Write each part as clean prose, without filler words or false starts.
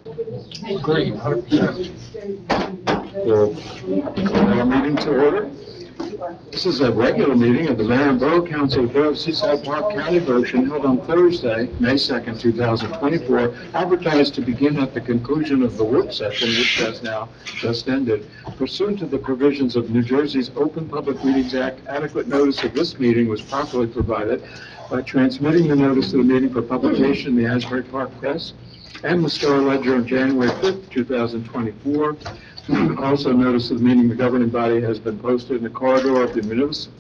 Agree, 100%. We'll call our meeting to order. This is a regular meeting of the Mayor and Borough Council of the Borough of Seaside Park County of Ocean held on Thursday, May 2nd, 2024, advertised to begin at the conclusion of the work session, which has now just ended. Pursuant to the provisions of New Jersey's Open Public Meetings Act, adequate notice of this meeting was properly provided by transmitting the notice of the meeting for publication in the Asbury Park Press and the Star Ledger on January 5th, 2024. Also, notice of the meeting, the governing body has been posted in the corridor of the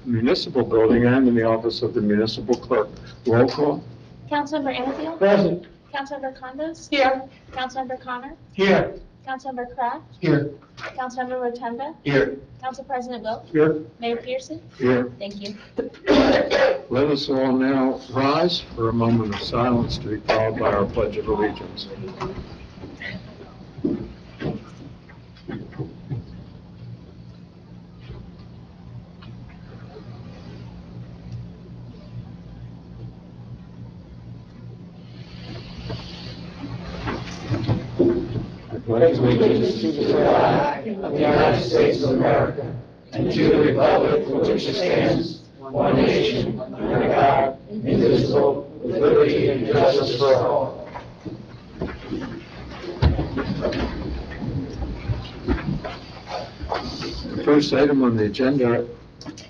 municipal building and in the office of the municipal clerk. Roll call. Councilmember Anfield? Present. Councilmember Condos? Here. Councilmember Connor? Here. Councilmember Kraft? Here. Councilmember Rotunda? Here. Council President Wilk? Here. Mayor Pearson? Here. Thank you. Let us all now rise for a moment of silence to be followed by our Pledge of Allegiance. Pledge allegiance to the flag of the United States of America and to the republic for which it stands, one nation, under God, indivisible, with liberty and justice for all. The first item on the agenda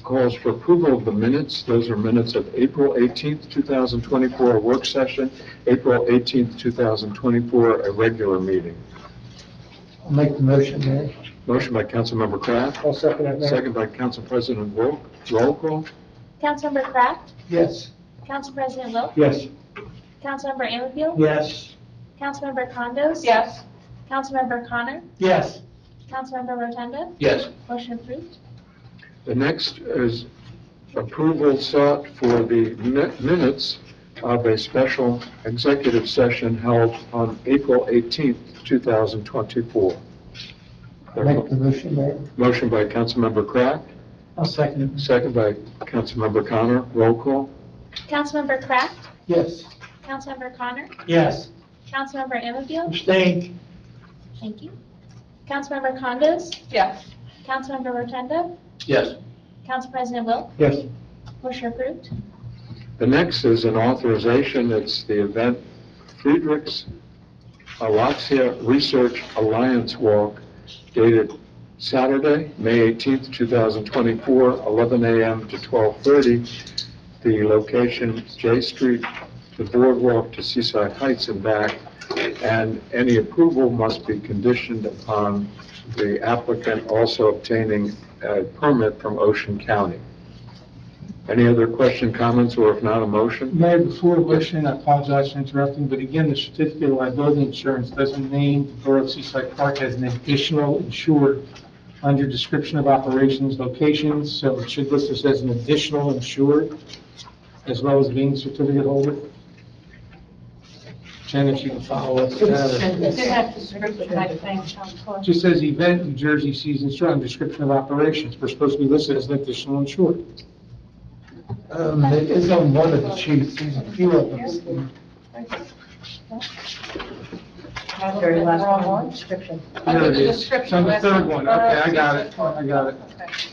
calls for approval of the minutes. Those are minutes of April 18th, 2024, a work session, April 18th, 2024, a regular meeting. I'll make the motion, Mayor. Motion by Councilmember Kraft. I'll second that, Mayor. Second by Council President Wilk. Roll call. Councilmember Kraft? Yes. Council President Wilk? Yes. Councilmember Anfield? Yes. Councilmember Condos? Yes. Councilmember Connor? Yes. Councilmember Rotunda? Yes. Motion approved. The next is approval sought for the minutes of a special executive session held on April 18th, 2024. I'll make the motion, Mayor. Motion by Councilmember Kraft, I'll second it. second by Councilmember Connor. Roll call. Councilmember Kraft? Yes. Councilmember Connor? Yes. Councilmember Anfield? Abstain. Thank you. Councilmember Condos? Yes. Councilmember Rotunda? Yes. Council President Wilk? Yes. Motion approved. The next is an authorization. It's the event Friedrichs Alaxia Research Alliance Walk dated Saturday, May 18th, 2024, 11 a.m. to 12:30. The location, J Street, the boardwalk to Seaside Heights and back, and any approval must be conditioned upon the applicant also obtaining a permit from Ocean County. Any other question, comments, or if not, a motion? Mayor, before the motion, I apologize for interrupting, but again, the certificate of liability insurance doesn't name the Borough of Seaside Park as an additional insured under description of operations locations, so it should list this as an additional insured as well as being certificate holder. Jen, if you can follow up with that. It did have to script type thing, It just says event New Jersey season strong description of operations. We're supposed to be listed as an additional insured. It is on one of the sheets. There's a few of them. Very last one. Description. There it is. It's on the third one. Okay, I got it. I got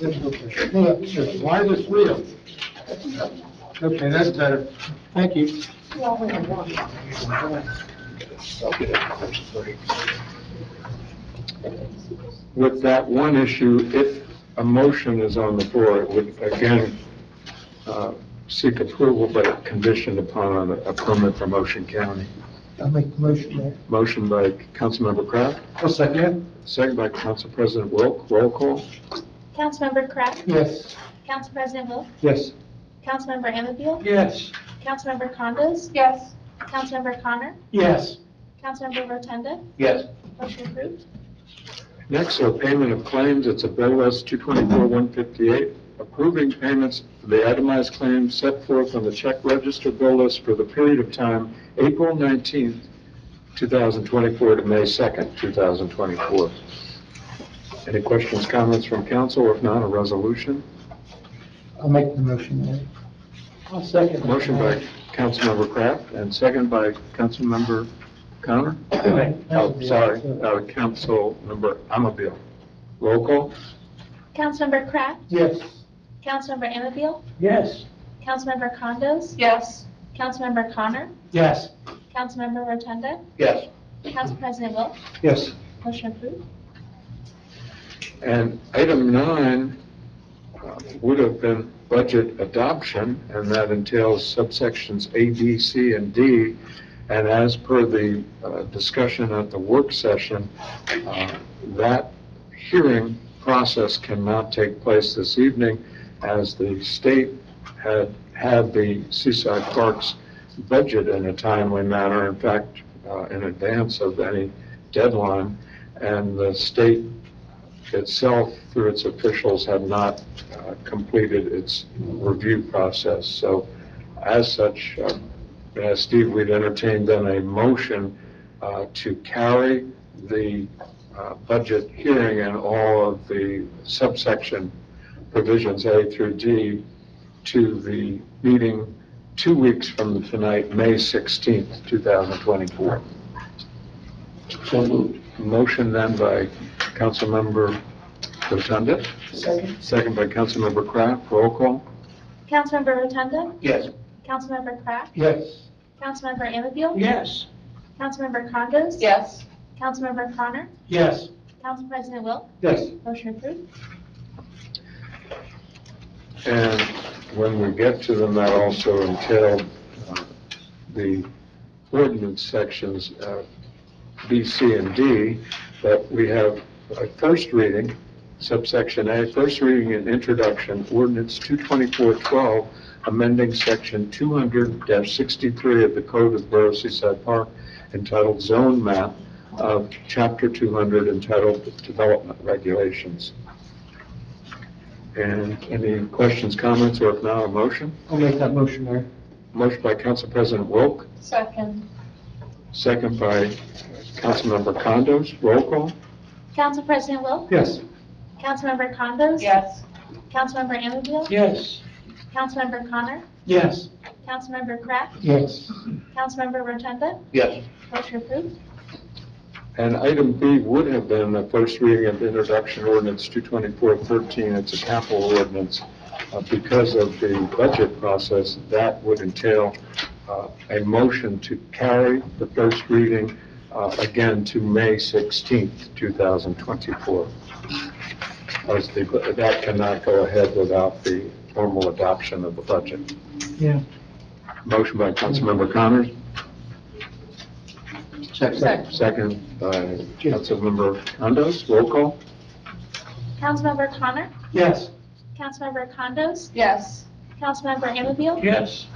it. Why this wheel? Okay, that's better. Thank you. With that one issue, if a motion is on the floor, it would again seek approval, but conditioned upon a permit from Ocean County. I'll make the motion, Mayor. Motion by Councilmember Kraft, I'll second it. second by Council President Wilk. Roll call. Councilmember Kraft? Yes. Council President Wilk? Yes. Councilmember Anfield? Yes. Councilmember Condos? Yes. Councilmember Connor? Yes. Councilmember Rotunda? Yes. Motion approved. Next are payment of claims. It's a bill list 224-158, approving payments for the itemized claims set forth on the check register bill list for the period of time April 19th, 2024 to May 2nd, 2024. Any questions, comments from council? If not, a resolution. I'll make the motion, Mayor. I'll second. Motion by Councilmember Kraft and second by Councilmember Connor? Oh, sorry, Councilmember Amabile. Roll call? Councilmember Kraft, Yes. Councilmember Anfield, Yes. Councilmember Condos, Yes. Councilmember Connor, Yes. Councilmember Rotunda, Yes. Council President Wilk, Yes. motion approved. And item 9 would have been budget adoption, and that entails subsections A, B, C, and D. And as per the discussion at the work session, that hearing process cannot take place this evening as the state had the Seaside Parks budget in a timely manner, in fact, in advance of any deadline, and the state itself, through its officials, had not completed its review process. So as such, Steve, we'd entertain then a motion to carry the budget hearing and all of the subsection provisions A through D to the meeting 2 weeks from tonight, May 16th, 2024. So moved. Motion then by Councilmember Rotunda. Second by Councilmember Kraft. Roll call? Councilmember Rotunda, Yes. Councilmember Kraft, Yes. Councilmember Anfield, Yes. Councilmember Condos, Yes. Councilmember Connor, Yes. Council President Wilk, Yes. motion approved. And when we get to them, that also entailed the ordinance sections B, C, and D, but we have a first reading, subsection A, first reading and introduction, ordinance 22412, amending section 200-63 of the Code of the Borough of Seaside Park entitled Zone Map of Chapter 200 entitled Development Regulations. And any questions, comments, or if not, a motion? I'll make that motion, Mayor. Motion by Council President Wilk, Second. second by Councilmember Condos. Roll call? Council President Wilk, Yes. Councilmember Condos, Yes. Councilmember Anfield, Yes. Councilmember Connor, Yes. Councilmember Kraft, Yes. Councilmember Rotunda, Yes. motion approved. And item B would have been the first reading of introduction ordinance 22413. It's a capital ordinance. Because of the budget process, that would entail a motion to carry the first reading again to May 16th, 2024. That cannot go ahead without the formal adoption of the budget. Yeah. Motion by Councilmember Connors, Second. second by Councilmember Condos. Roll call? Councilmember Connor, Yes. Councilmember Condos, Yes. Councilmember Anfield, Yes.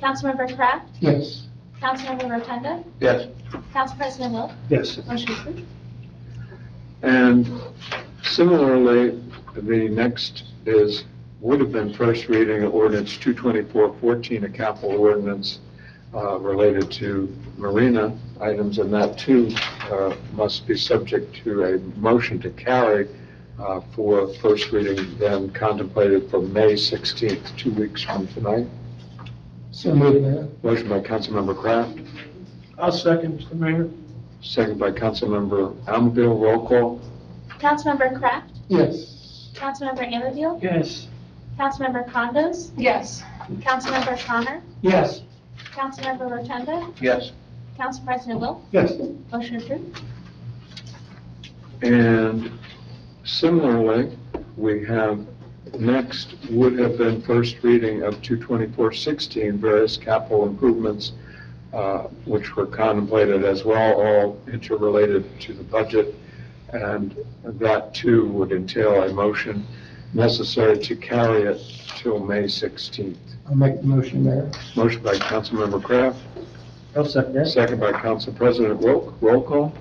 Councilmember Kraft, Yes. Councilmember Rotunda, Yes. Council President Wilk, Yes. motion approved. And similarly, the next would have been first reading of ordinance 22414, a capital ordinance related to marina items, and that too must be subject to a motion to carry for first reading, then contemplated for May 16th, 2 weeks from tonight. So moved, Mayor. Motion by Councilmember Kraft, I'll second, Mr. Mayor. second by Councilmember Almaville. Roll call? Councilmember Kraft, Yes. Councilmember Anfield, Yes. Councilmember Condos, Yes. Councilmember Connor, Yes. Councilmember Rotunda, Yes. Council President Wilk, Yes. motion approved. And similarly, we have next would have been first reading of 22416, various capital improvements, which were contemplated as well, all interrelated to the budget. And that too would entail a motion necessary to carry it till May 16th. I'll make the motion, Mayor. Motion by Councilmember Kraft, I'll second that. second by Council President Wilk. Roll call?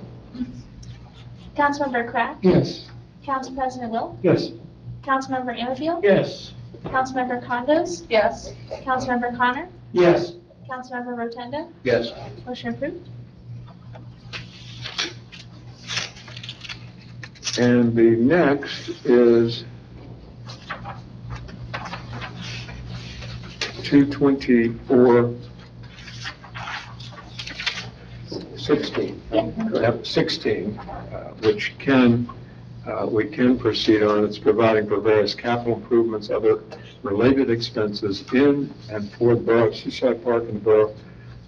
Councilmember Kraft, Yes. Council President Wilk, Yes. Councilmember Anfield, Yes. Councilmember Condos, Yes. Councilmember Connor, Yes. Councilmember Rotunda, Yes. motion approved. And the next is 22416, 16, which we can proceed on. It's providing for various capital improvements, other related expenses in and for the Borough of Seaside Park and the Borough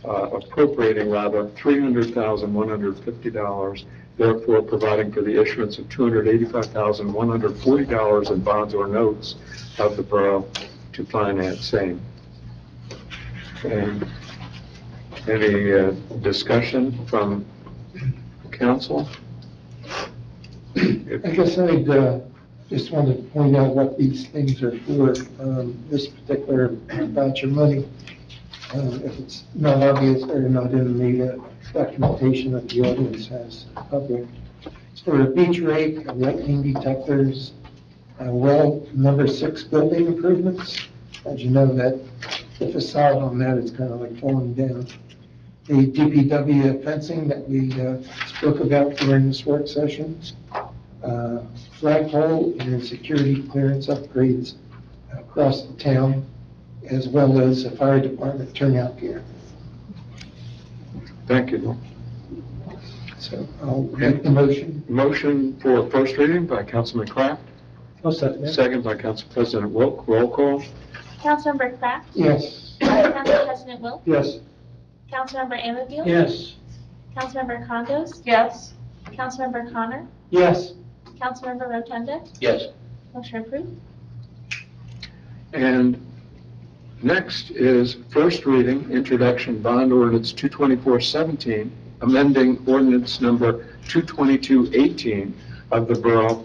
appropriating rather $300,150, therefore providing for the issuance of $285,140 in bonds or notes of the borough to finance same. And any discussion from council? I guess I'd just want to point out what these things are for. This particular batch of money, if it's not obvious or not in the documentation that the audience has public, it's for a beach rake, lightning detectors, well, number 6 building improvements. As you know, that the facade on that is kind of like falling down. The DPW fencing that we spoke about during this work session, flagpole and security clearance upgrades across the town, as well as a fire department turnout gear. Thank you. So I'll make the motion. Motion for first reading by Councilman Kraft, I'll second that. second by Council President Wilk. Roll call. Councilmember Kraft. Yes. Council President Wilk. Yes. Councilmember Anfield. Yes. Councilmember Condos. Yes. Councilmember Connor. Yes. Councilmember Rotunda. Yes. Motion approved. And next is first reading, introduction bond ordinance 224-17, amending ordinance number 222-18 of the borough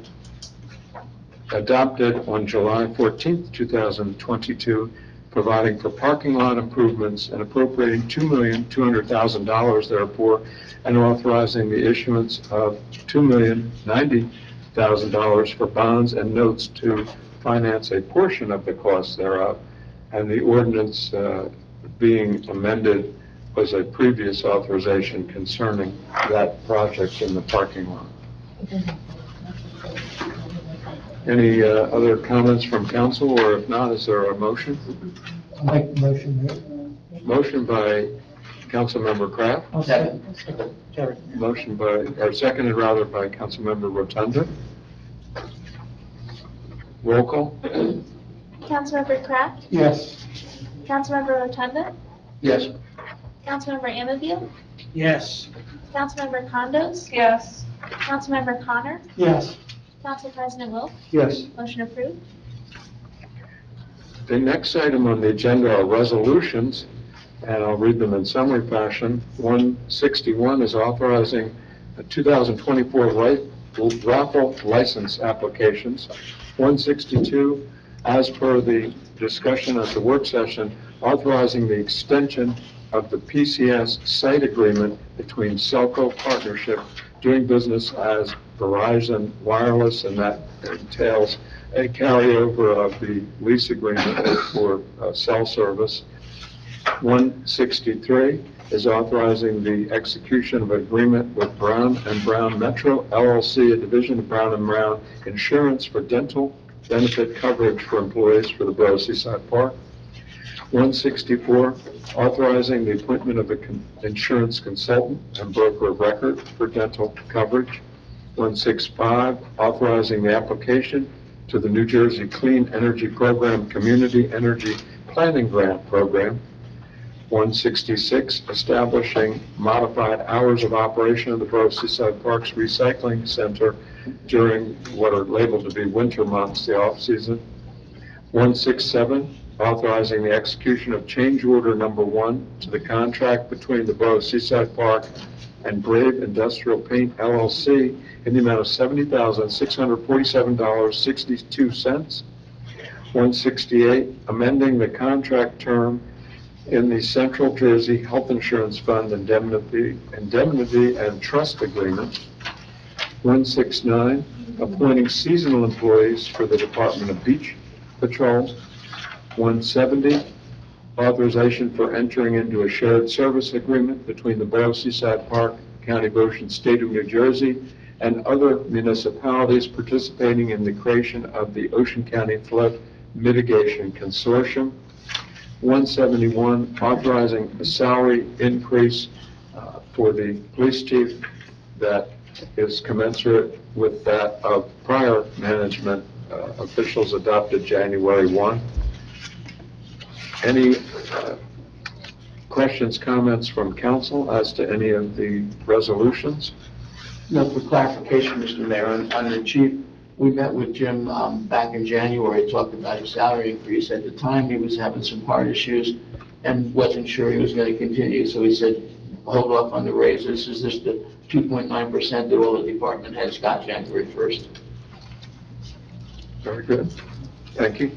adopted on July 14th, 2022, providing for parking lot improvements and appropriating $2,200,000 therefore, and authorizing the issuance of $2,090,000 for bonds and notes to finance a portion of the costs thereof. And the ordinance being amended was a previous authorization concerning that project in the parking lot. Any other comments from council, or if not, is there a motion? I'll make the motion. Mayor. Motion by Councilmember Kraft, I'll second. motion by, or seconded rather by Councilmember Rotunda. Roll call? Councilmember Kraft. Yes. Councilmember Rotunda. Yes. Councilmember Anfield. Yes. Councilmember Condos. Yes. Councilmember Connor. Yes. Council President Wilk. Yes. Motion approved. The next item on the agenda are resolutions, and I'll read them in summary fashion. 161 is authorizing a 2024 raffle license applications. 162, as per the discussion at the work session, authorizing the extension of the PCS site agreement between Selco Partnership doing business as Verizon Wireless, and that entails a carryover of the lease agreement for cell service. 163 is authorizing the execution of an agreement with Brown & Brown Metro LLC, a division of Brown & Brown Insurance, for dental benefit coverage for employees for the Borough of Seaside Park. 164, authorizing the appointment of an insurance consultant and broker of record for dental coverage. 165, authorizing the application to the New Jersey Clean Energy Program Community Energy Planning Grant Program. 166, establishing modified hours of operation of the Borough of Seaside Park's Recycling Center during what are labeled to be winter months, the off-season. 167, authorizing the execution of change order number 1 to the contract between the Borough of Seaside Park and Brave Industrial Paint LLC in the amount of $70,647.62. 168, amending the contract term in the Central Jersey Health Insurance Fund indemnity and trust agreement. 169, appointing seasonal employees for the Department of Beach Patrol. 170, authorization for entering into a shared service agreement between the Borough of Seaside Park, County of Ocean, State of New Jersey, and other municipalities participating in the creation of the Ocean County Flood Mitigation Consortium. 171, authorizing a salary increase for the police chief that is commensurate with that of prior management officials adopted January 1. Any questions, comments from council as to any of the resolutions? No, for clarification, Mr. Mayor, on the chief, we met with Jim back in January, talked about his salary increase. At the time, he was having some heart issues and wasn't sure he was going to continue, so he said, hold off on the raises. Is this the 2.9% that all the department heads got January 1st? Very good. Thank you.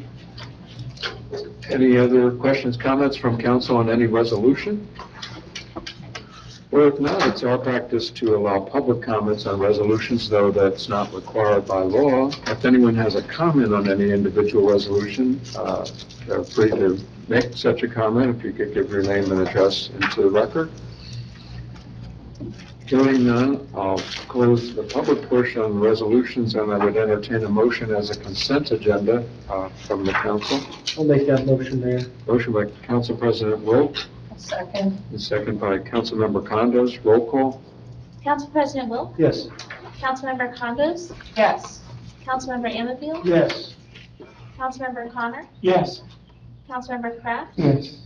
Any other questions, comments from council on any resolution? Or if not, it's our practice to allow public comments on resolutions, though that's not required by law. If anyone has a comment on any individual resolution, they're free to make such a comment. If you could give your name and address into the record. Hearing none, I'll close the public portion on resolutions, and I would entertain a motion as a consent agenda from the council. I'll make that motion, Mayor. Motion by Council President Wilt, Second. and second by Councilmember Condos. Roll call. Council President Wilk, Yes. Councilmember Condos, Yes. Councilmember Anfield, Yes. Councilmember Connor, Yes. Councilmember Kraft, Yes.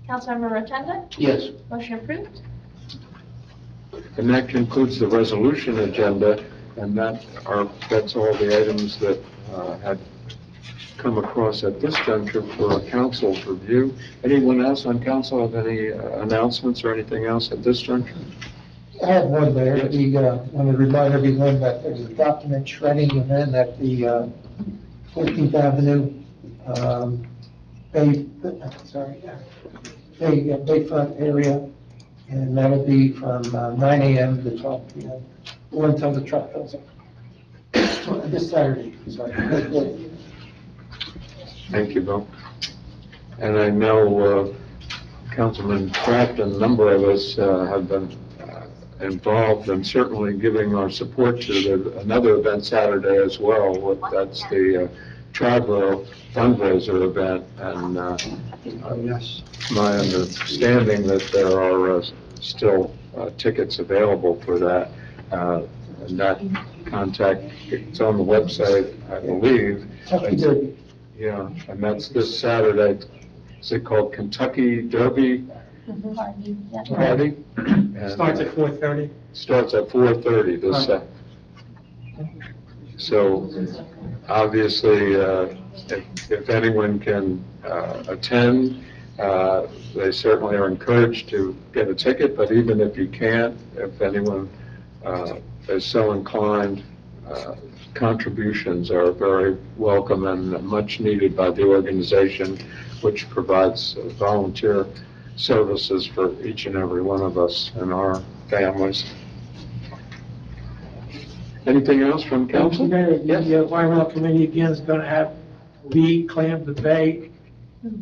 Councilmember Rotunda, Yes. motion approved. And that concludes the resolution agenda, and that's all the items that had come across at this juncture for council's review. Anyone else on council have any announcements or anything else at this juncture? I have one there. Want to remind everyone that there's a document shredding event at the 14th Avenue Bayfront area, and that'll be from 9 a.m. to 12 p.m. or until the truck fills up. This Saturday, sorry. Thank you, Bill. And I know Councilman Kraft and a number of us have been involved and certainly giving our support to another event Saturday as well. That's the Triborough fundraiser event, and Yes. my understanding that there are still tickets available for that. And that contact, it's on the website, I believe. Kentucky Derby. Yeah, and that's this Saturday. Is it called Kentucky Derby Party? And, Starts at 4:30. Starts at 4:30 this Saturday. So obviously, if anyone can attend, they certainly are encouraged to get a ticket, but even if you can't, if anyone is so inclined, contributions are very welcome and much needed by the organization, which provides volunteer services for each and every one of us and our families. Anything else from council? The environmental committee again is going to have reclaim the bay,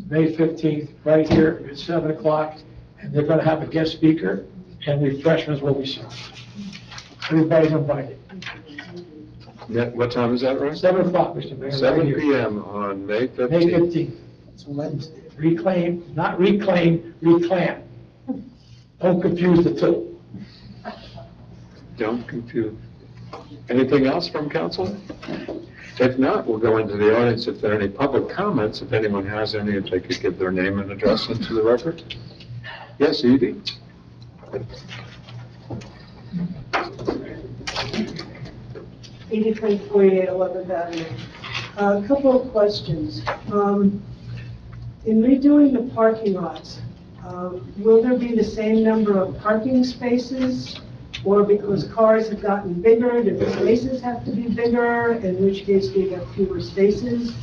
May 15th, right here at 7 o'clock. And they're going to have a guest speaker, and refreshments will be served. Everybody's invited. Yeah, what time is that, right? 7 o'clock, Mr. Mayor. right 7 here. p.m. on May May 15th. 15th. It's Wednesday. Reclaim, not reclaim, reclaim. Don't confuse the two. Don't confuse. Anything else from council? If not, we'll go into the audience if there are any public comments. If anyone has any, if they could give their name and address into the record. Yes, Edie? 8348 11th Avenue. A couple of questions. In redoing the parking lots, will there be the same number of parking spaces? Or because cars have gotten bigger, do the spaces have to be bigger, in which case we have fewer spaces?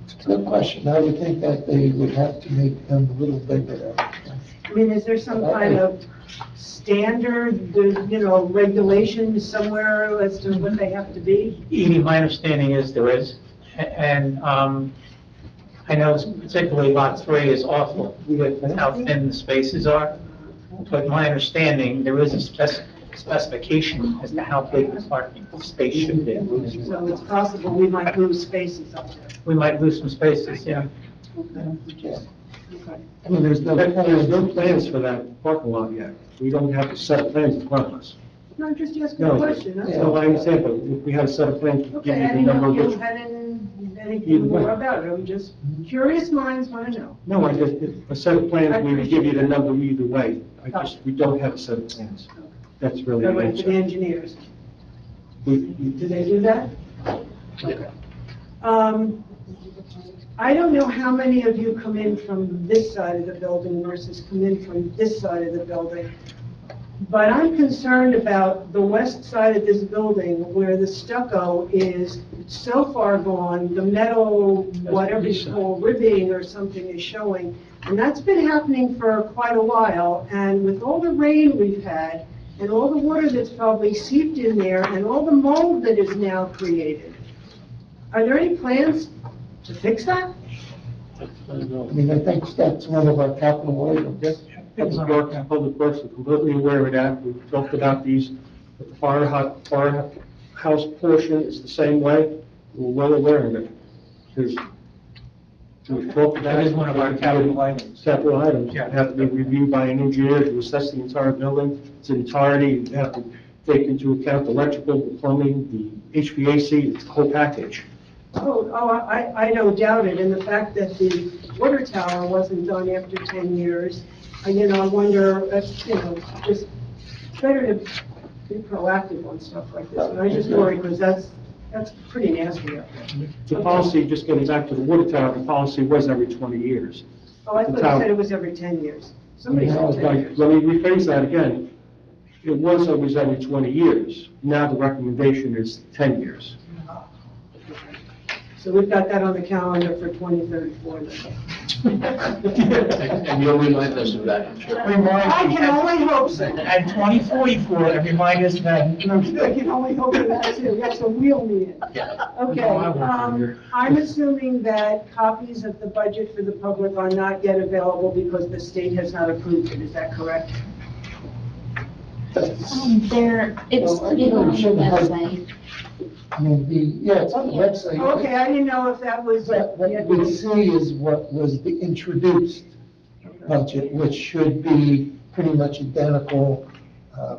It's a good question. I would think that they would have to make them a little bigger. I mean, is there some kind of standard, regulation somewhere as to what they have to be? Edie, my understanding is there is, and I know particularly lot 3 is awful, how thin the spaces are, but my understanding, there is a specification as to how big the parking space should be. So it's possible we might lose spaces up there. We might lose some spaces, yeah. Okay. I mean, there's no There's no plans for that parking lot yet. We don't have a set of plans in front of us. No, I'm just asking a No, question, that's no, all. I understand, but if we had a set of plans, we'd give Okay, you I the didn't know number if you which. had anything Either way. more about it, I'm just, curious minds want to know. No, I just, a set of I plans, we would give you the appreciate that. number either way. We don't have a set of plans. That's really I the went to the answer. engineers, We- did they do that? Okay. I don't know how many of you come in from this side of the building versus come in from this side of the building. But I'm concerned about the west side of this building where the stucco is so far gone, the metal, whatever you call ribbing or something is showing. And that's been happening for quite a while. And with all the rain we've had and all the water that's probably seeped in there and all the mold that is now created, are there any plans to fix that? I mean, I think that's one of our capital items. Public Works are completely aware of that. We've talked about these, the firehouse portion is the same way. We're well aware of it. We've talked about. That is one of our capital items. Capital items. Yeah. Have to be reviewed by an engineer to assess the entire building, its entirety. You have to take into account the electrical, the plumbing, the HVAC, it's the whole package. I don't doubt it, and the fact that the water tower wasn't done after 10 years, I wonder, just better to be proactive on stuff like this, but I just worry, because that's pretty nasty up there. The policy, just getting back to the water tower, the policy was every 20 years. Oh, I thought you said it was every 10 years. Somebody said 10 years. Let me rephrase that again. It was always every 20 years. Now the recommendation is 10 years. So we've got that on the calendar for 2034 then. And you'll remind us of that, I'm sure. I can only hope so. And 2044, and remind us that. I can only hope for that too, that's a real meeting. Okay, No, I won't be here. I'm assuming that copies of the budget for the public are not yet available because the state has not approved it, is that correct? It's on the website. I mean, it's on the website. Okay, I didn't know if that was. But what you would see is what was the introduced budget, which should be pretty much identical.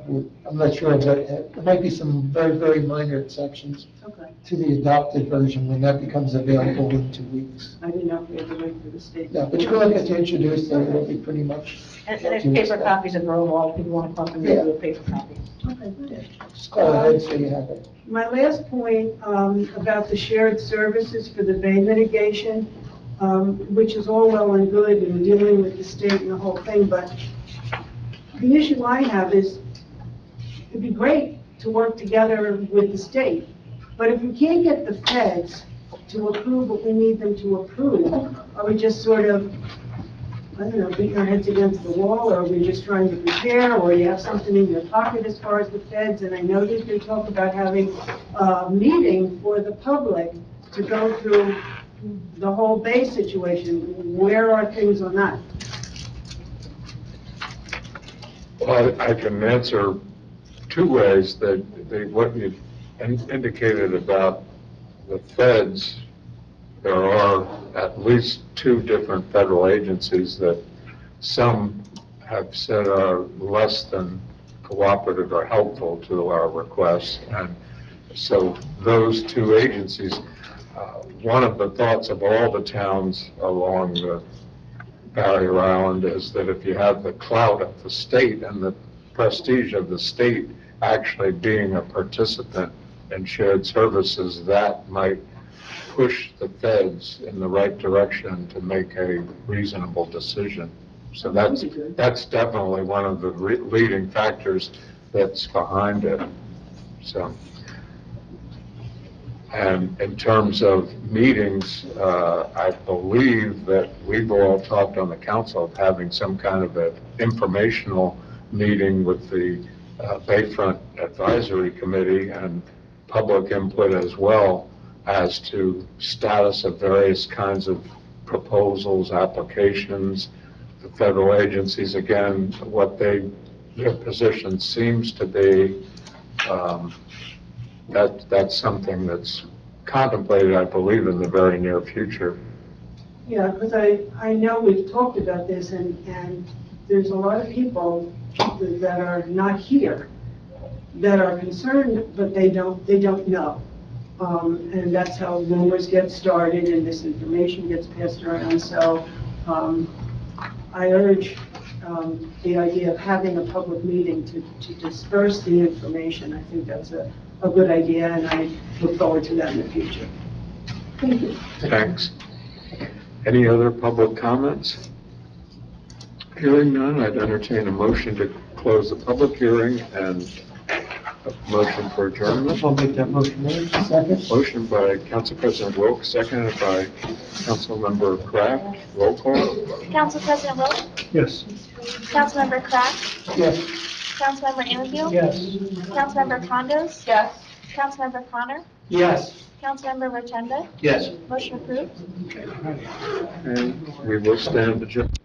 I'm not sure, but there might be some very, very minor exceptions Okay, to the adopted version when that becomes available in 2 weeks. I didn't know if we had to wait for the state. Yeah, but you can look at the introduced, and it'll be pretty much. And there's paper copies of Grove Wall, if people want to pop in there with a paper copy. Okay, good. Just call ahead so you have it. My last point about the shared services for the Bay mitigation, which is all well and good in dealing with the state and the whole thing, but the issue I have is, it'd be great to work together with the state, but if we can't get the feds to approve what we need them to approve, are we just sort of, I don't know, beating our heads against the wall, or are we just trying to prepare, or you have something in your pocket as far as the feds? And I know that they talk about having a meeting for the public to go through the whole Bay situation. Where are things on that? Well, I can answer two ways. What you indicated about the feds, there are at least two different federal agencies that some have said are less than cooperative or helpful to our requests. And so those two agencies, one of the thoughts of all the towns along the Barrier Island is that if you have the clout of the state and the prestige of the state actually being a participant in shared services, that might push the feds in the right direction to make a reasonable decision. So that's definitely one of the leading factors that's behind it. So, and in terms of meetings, I believe that we've all talked on the council of having some kind of an informational meeting with the Bayfront Advisory Committee and public input as well as to status of various kinds of proposals, applications, the federal agencies, again, what their position seems to be. That's something that's contemplated, I believe, in the very near future. Yeah, because I know we've talked about this, and there's a lot of people that are not here, that are concerned, but they don't know. And that's how rumors get started and misinformation gets passed around. So I urge the idea of having a public meeting to disperse the information. I think that's a good idea, and I look forward to that in the future. Thank you. Thanks. Any other public comments? Hearing none, I'd entertain a motion to close the public hearing and a motion for adjournment. I'll make that motion. Second? Motion by Council President Wilk, seconded by Councilmember Kraft. Roll call. Council President Wilk, Yes. Councilmember Kraft, Yes. Councilmember Anfield, Yes. Councilmember Condos, Yes. Councilmember Connor, Yes. Councilmember Rotunda, Yes. motion approved. And we will stand adjourned.